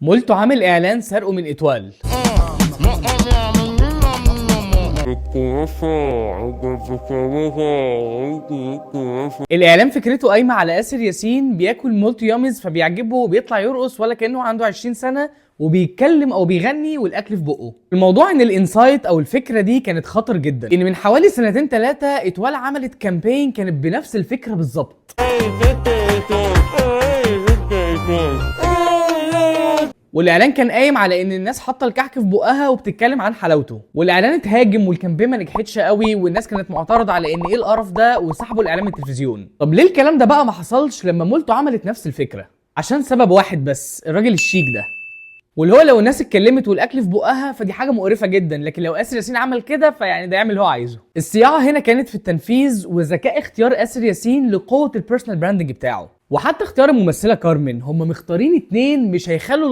مولتو عامل اعلان سرقه من اتوال. الاعلان فكرته قايمه على آسر ياسين بياكل مولتو يامز فبيعجبه وبيطلع يرقص ولا كانه عنده 20 سنه وبيتكلم او بيغني والاكل في بقه. الموضوع ان الانسايت او الفكره دي كانت خطر جدا، ان من حوالي سنتين ثلاثه اتوال عملت كامبين كانت بنفس الفكره بالظبط. والاعلان كان قايم على ان الناس حاطه الكحك في بقها وبتتكلم عن حلاوته، والاعلان اتهاجم والكامبين ما نجحتش قوي والناس كانت معترضه على ان ايه القرف ده وسحبوا الاعلان من التلفزيون. طب ليه الكلام ده بقى ما حصلش لما مولتو عملت نفس الفكره؟ عشان سبب واحد بس، الراجل الشيك ده. واللي هو لو الناس اتكلمت والاكل في بقها فدي حاجه مقرفه جدا، لكن لو آسر ياسين عمل كده فيعني ده يعمل اللي هو عايزه. الصياعه هنا كانت في التنفيذ وذكاء اختيار آسر ياسين لقوه البيرسونال براندنج بتاعه، وحتى اختيار الممثله كارمن. هم مختارين اتنين مش هيخلوا